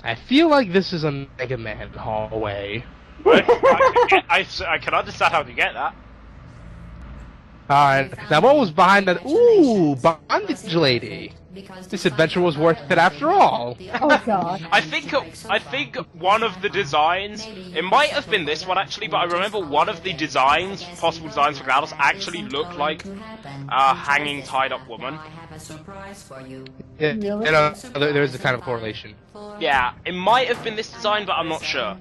I feel like this is a Mega Man hallway. I can understand how to get that. Alright, now what was behind that? Ooh, bondage lady. This adventure was worth it after all. Oh god. I think one of the designs, it might have been this one actually, but I remember one of the designs, possible designs for GLaDOS, actually looked like a hanging, tied-up woman. Yeah, Really? you know, there is a kind of correlation. Yeah, it might have been this design, but I'm not sure.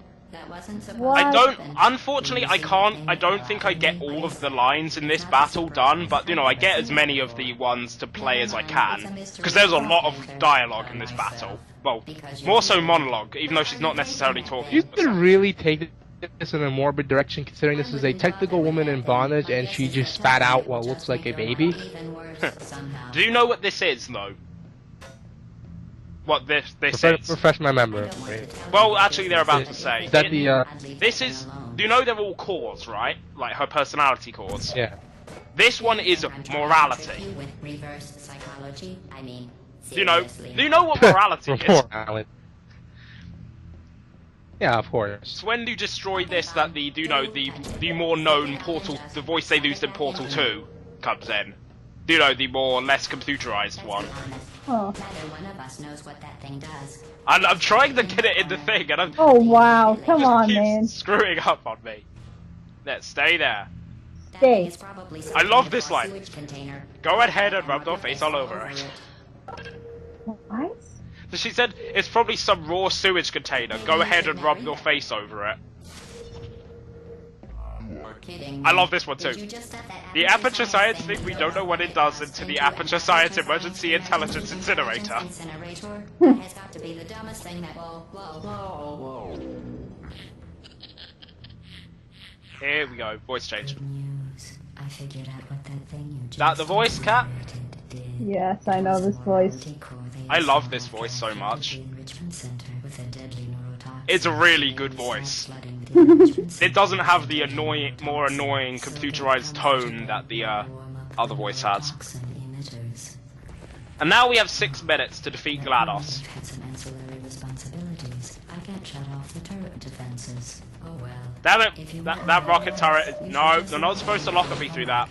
What? Unfortunately, I don't think I get all of the lines in this battle done, but, you know, I get as many of the ones to play as I can. Because there's a lot of dialogue in this battle. Well, more so monologue, even though she's not necessarily talking. You could really take this in a morbid direction, considering this is a technical woman in bondage, and she just spat out what looks like a baby. Do you know what this is, though? What this is? Refresh my memory. Well, actually, they're about to say. Is that the, This is... Do you know they're all cores, right? Like, her personality cores. Yeah. This one is morality. Do you know what morality is? Yeah, of course. It's when you destroy this that the more known Portal, the voice they used in Portal 2 comes in. You know, the more less computerized one. Oh. And I'm trying to get it in the thing, and I'm... Oh wow, come just on, keeps man. screwing up on me. Let's stay there. Stay. I love this line. Go ahead and rub your face all over it. What? She said it's probably some raw sewage container. Go ahead and rub your face over it. I love this one too. The Aperture Science thing, we don't know what it does into the Aperture Science Emergency Intelligence Incinerator. Here we go, voice change. That the voice, Cat? Yes, I know this voice. I love this voice so much. It's a really good voice. It doesn't have the more annoying computerized tone that the other voice has. And now we have 6 minutes to defeat GLaDOS. Damn it! That rocket turret. No, they're not supposed to lock at me through that.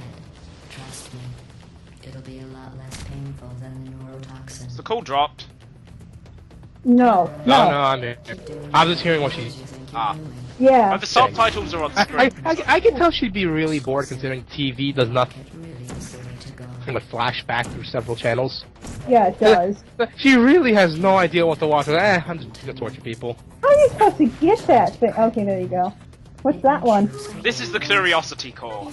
Is the call dropped? No. No, I'm here. I was just hearing what she... Ah. Yeah. But the subtitles are on screen. I can tell she'd be really bored considering TV does nothing but flashback through several channels. Yeah, it does. She really has no idea what to watch. I'm just gonna torture people. How are you supposed to get that thing? Okay, there you go. What's that one? This is the Curiosity Core.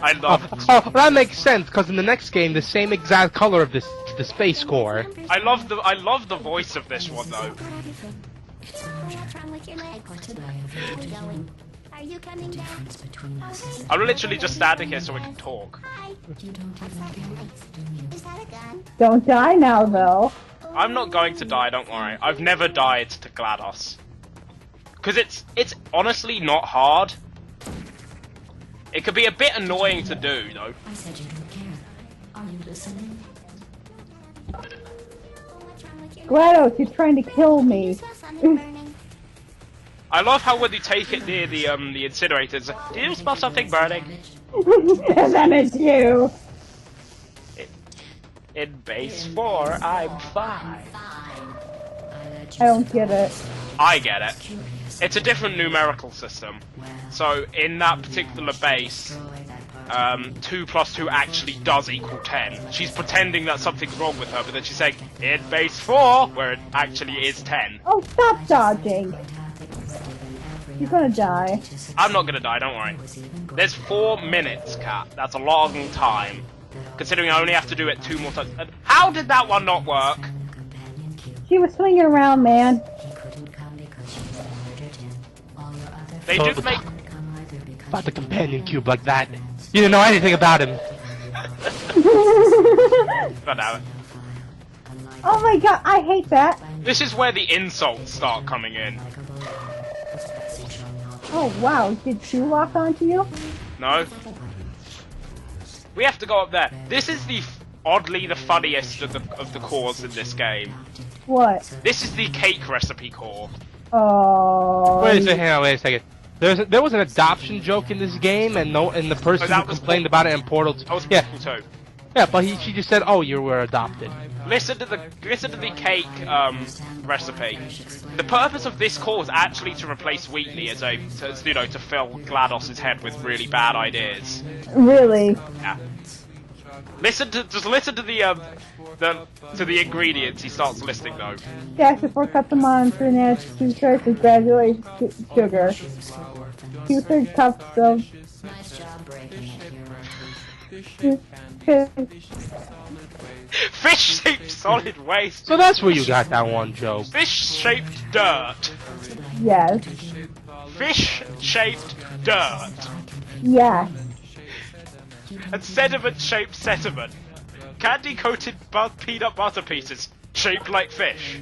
I love it. Oh, that makes sense, because in the next game, the same exact color of the Space Core. I love the voice of this one though. Are you coming down? I'm literally just standing here so we can talk. Is that a gun? Don't die now, though. I'm not going to die, don't worry. I've never died to GLaDOS. Because it's honestly not hard. It could be a bit annoying to do, though. I said you don't care. Are you listening? GLaDOS, you're trying to kill me. I love how when you take it near the incinerators, do you smell something burning? And then it's you. In base 4, I'm fine. I don't get it. I get it. It's a different numerical system. So in that particular base, 2 plus 2 actually does equal 10. She's pretending that something's wrong with her, but then she's saying, in base 4, where it actually is 10. Oh, stop dodging. You're gonna die. I'm not gonna die, don't worry. There's 4 minutes, Cat. That's a long time. Considering I only have to do it 2 more times. How did that one not work? She was swinging around, man. They do make... About the companion cube like that. You didn't know anything about him. God damn it. Oh my god, I hate that. This is where the insults start coming in. Oh wow, did she lock onto you? No? We have to go up there. This is the oddly the funniest of the cores in this game. What? This is the cake recipe core. Oh. Wait a second, hang on, wait a second. There was an adoption joke in this game, and the person that who was complained about it in Portal 2. That was Yeah, Portal 2. yeah, but she just said, "Oh, you were adopted." Listen to the cake recipe. The purpose of this core is actually to replace Wheatley as to fill GLaDOS's head with really bad ideas. Really? Yeah. Listen to the ingredients he starts listing though. Jack, 4 cups of mom, 3 minutes, 2/3 of granulated sugar, 2/3 cups of Nice job breaking it, hero. Fish-shaped solid waste. So that's where you got that one joke. Fish-shaped dirt. yes, Fish-shaped dirt. yes. And sediment-shaped sediment. Candy-coated peanut butter pieces shaped like fish.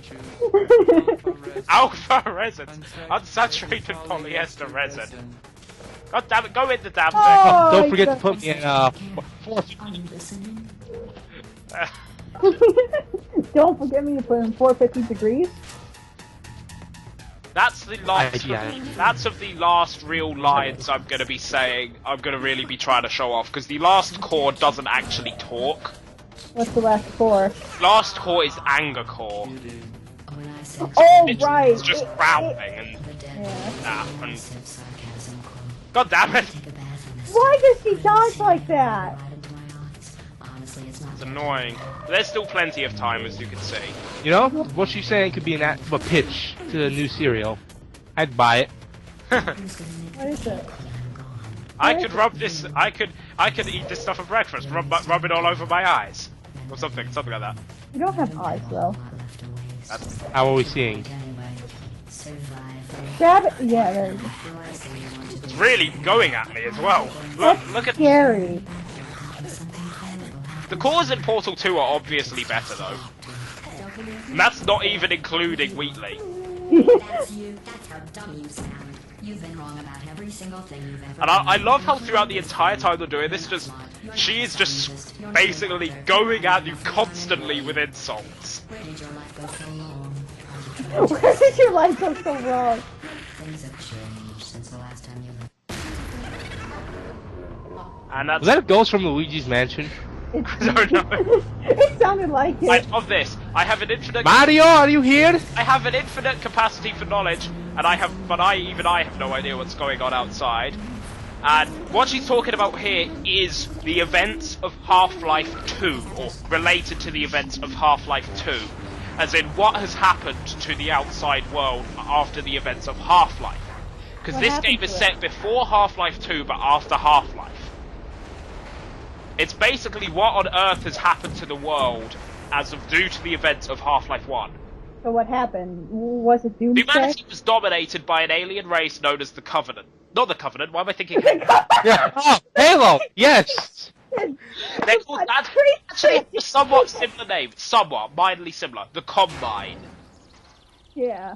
Alpha resin. Unsaturated polyester resin. God damn it, go in the damn thing. Oh, Don't forget to put me in 4. Are you listening? Don't forget me to put in 450 degrees. That's the last. Yeah. That's of the last real lines I'm gonna be saying. I'm gonna really be trying to show off because the last core doesn't actually talk. What's the last 4? Last core is anger core. When I said Oh, It's, right. it's just growling and the dead Yeah. and said sarcasm, quote. God damn it, Take a bath in this. Why does she dodge like that? Right into my eyes. Honestly, it's not it's annoying. There's still plenty of time, as you can see. You know what she's saying could be a pitch to the new cereal. I'd buy it. What is it? I could rub this. I could eat this stuff for breakfast. Rub it all over my eyes, or something like that. You don't have eyes, though. That's, How are we seeing? Stab it. Yeah, there you go. it's really going at me as well. Look at Scary. the cores in Portal 2 are obviously better though. And that's not even including Wheatley. That's you. That's how dumb you sound. You've been wrong about every single thing you've ever And I love how throughout the entire time they're doing this, she is just basically going at you constantly with insults. Where did your life go so long? Where did your life go so wrong? Things have changed since the last time you And that's Was that a ghost from Luigi's Mansion? I don't know. It sounded like I it. love this. I have an infinite Mario, are you here? I have an infinite capacity for knowledge, and I have no idea what's going on outside. And what she's talking about here is the events of Half-Life 2, or related to the events of Half-Life 2. As in, what has happened to the outside world after the events of Half-Life. Because What this happened game is to it? set before Half-Life 2, but after Half-Life. It's basically what on Earth has happened to the world as of due to the events of Half-Life 1. So what happened? Was it Doomsday? Humanity was dominated by an alien race known as the Covenant. Not the Covenant, why am I thinking Yeah. Oh, Halo. Yes. They're called, that's actually a somewhat similar name. Somewhat, mildly similar. The Combine. Yeah.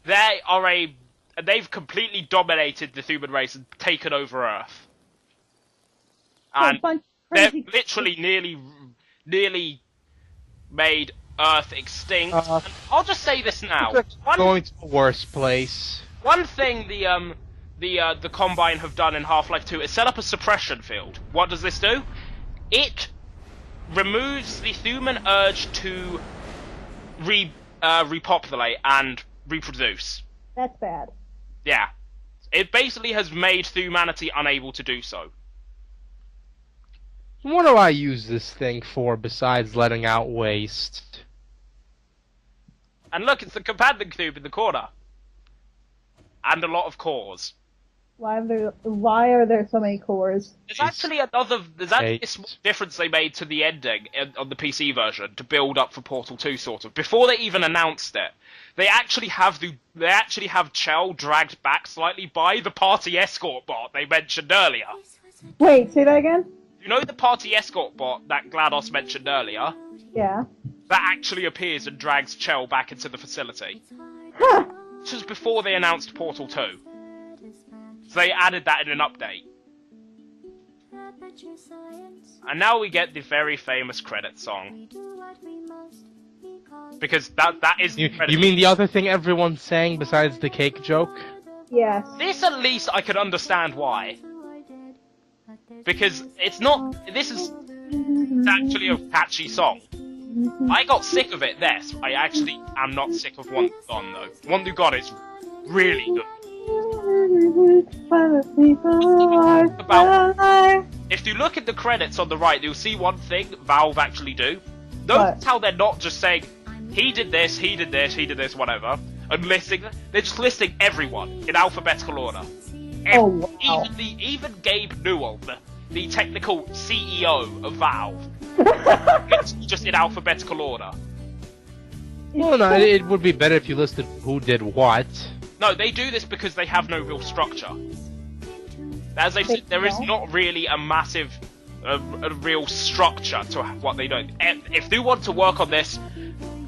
They've completely dominated the human race and taken over Earth. And a bunch of they've crazy. literally nearly made Earth extinct. Uh, And I'll just say this now. Going to the worst place. One thing the Combine have done in Half-Life 2 is set up a suppression field. What does this do? It removes the human urge to repopulate and reproduce. That's bad. Yeah. It basically has made humanity unable to do so. What do I use this thing for besides letting out waste? And look, it's the companion cube in the corner. And a lot of cores. Why are there so many cores? There's actually a small difference they made to the ending on the PC version to build up for Portal 2, sort of. Before they even announced it, they actually have Chell dragged back slightly by the party escort bot they mentioned earlier. Wait, say that again? You know the party escort bot that GLaDOS mentioned earlier? Yeah. That actually appears and drags Chell back into the facility. Huh. This was before they announced Portal 2. So they added that in an update. And now we get the very famous credit song. Because that is the credit. You mean the other thing everyone sang besides the cake joke? Yes. This at least I could understand why. Because it's not... This is actually a catchy song. I got sick of it, yes. I actually am not sick of One Who Gone, though. One Who Gone is really good. If you look at the credits on the right, you'll see one thing Valve actually do. Notice how they're not just saying, he did this, he did this, he did this, whatever, and listing... They're just listing everyone in alphabetical order. Oh, wow. Even Gabe Newell, the technical CEO of Valve, it's just in alphabetical order. Well, no, it would be better if you listed who did what. No, they do this because they have no real structure. As I said, there is not really a massive, a real structure to what they do. If you want to work on this,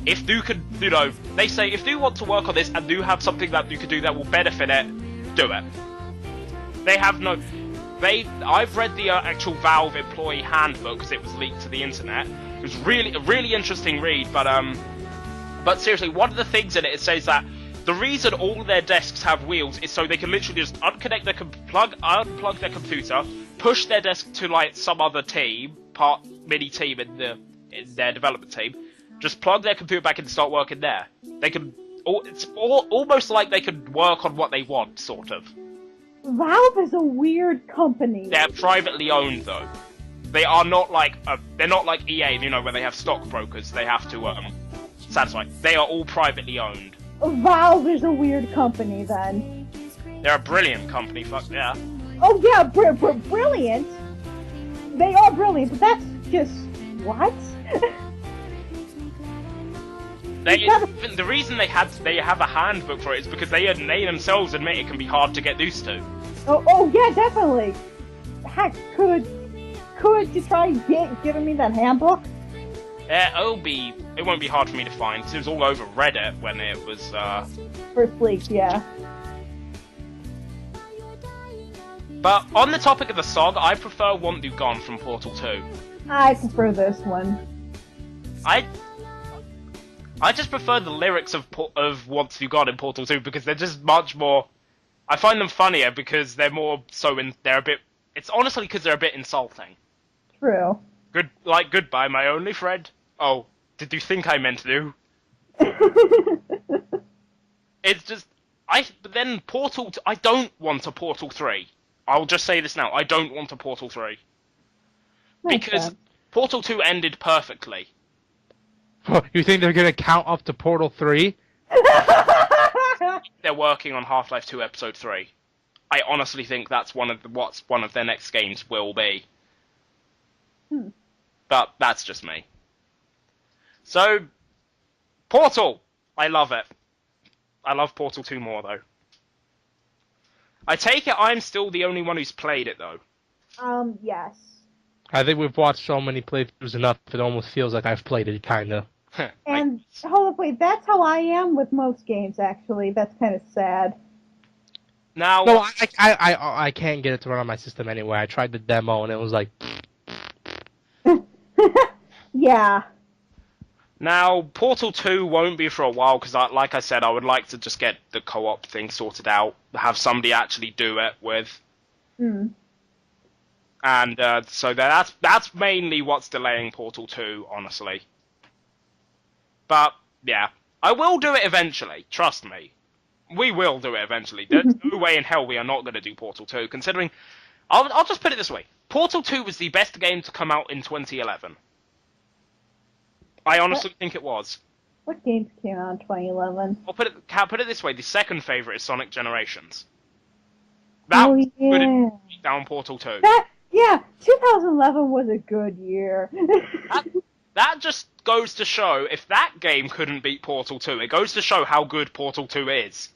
if you could, you know, they say if you want to work on this and you have something that you could do that will benefit it, do it. They have no... I've read the actual Valve employee handbook because it was leaked to the internet. It was a really interesting read, but seriously, one of the things in it says that the reason all their desks have wheels is so they can literally just unplug their computer, push their desk to like some other team, mini team in their development team, just plug their computer back in and start working there. They can. It's almost like they can work on what they want, sort of. Valve is a weird company. They're privately owned, though. They are not like they're not like EA, you know, where they have stockbrokers. They have to satisfy. They are all privately owned. Valve is a weird company, then. They're a brilliant company. Fuck yeah. Oh yeah, brilliant. They are brilliant, but that's just what? The reason they have a handbook for it is because they themselves admit it can be hard to get used to. Oh yeah, definitely. Heck, could you try giving me that handbook? It won't be hard for me to find because it was all over Reddit when it was First leaked, yeah. But on the topic of the song, I prefer Want You Gone from Portal 2. I prefer this one. I just prefer the lyrics of Want You Gone in Portal 2 because they're just much more... I find them funnier because they're more so they're a bit... It's honestly because they're a bit insulting. True. Goodbye, my only friend. Oh, did you think I meant to? It's just... But then Portal... I don't want a Portal 3. I'll just say this now. I don't want a Portal 3. Because Portal 2 ended perfectly. You think they're gonna count up to Portal 3? They're working on Half-Life 2 Episode 3. I honestly think that's what one of their next games will be. But that's just me. So, Portal! I love it. I love Portal 2 more, though. I take it I'm still the only one who's played it, though. Yes. I think we've watched so many playthroughs enough, it almost feels like I've played it, kinda. And, hold up, wait, that's how I am with most games, actually. That's kind of sad. Now... No, I can't get it to run on my system anyway. I tried the demo and it was like... Yeah. Now, Portal 2 won't be for a while, because like I said, I would like to just get the co-op thing sorted out, have somebody actually do it with. And so that's mainly what's delaying Portal 2, honestly. But, yeah. I will do it eventually, trust me. We will do it eventually. There's no way in hell we are not going to do Portal 2, considering... I'll just put it this way. Portal 2 was the best game to come out in 2011. I honestly think it was. What games came out in 2011? I'll put it this way. The second favourite is Sonic Generations. That was good in down Portal 2. Yeah, 2011 was a good year. That just goes to show, if that game couldn't beat Portal 2, it goes to show how good Portal 2 is.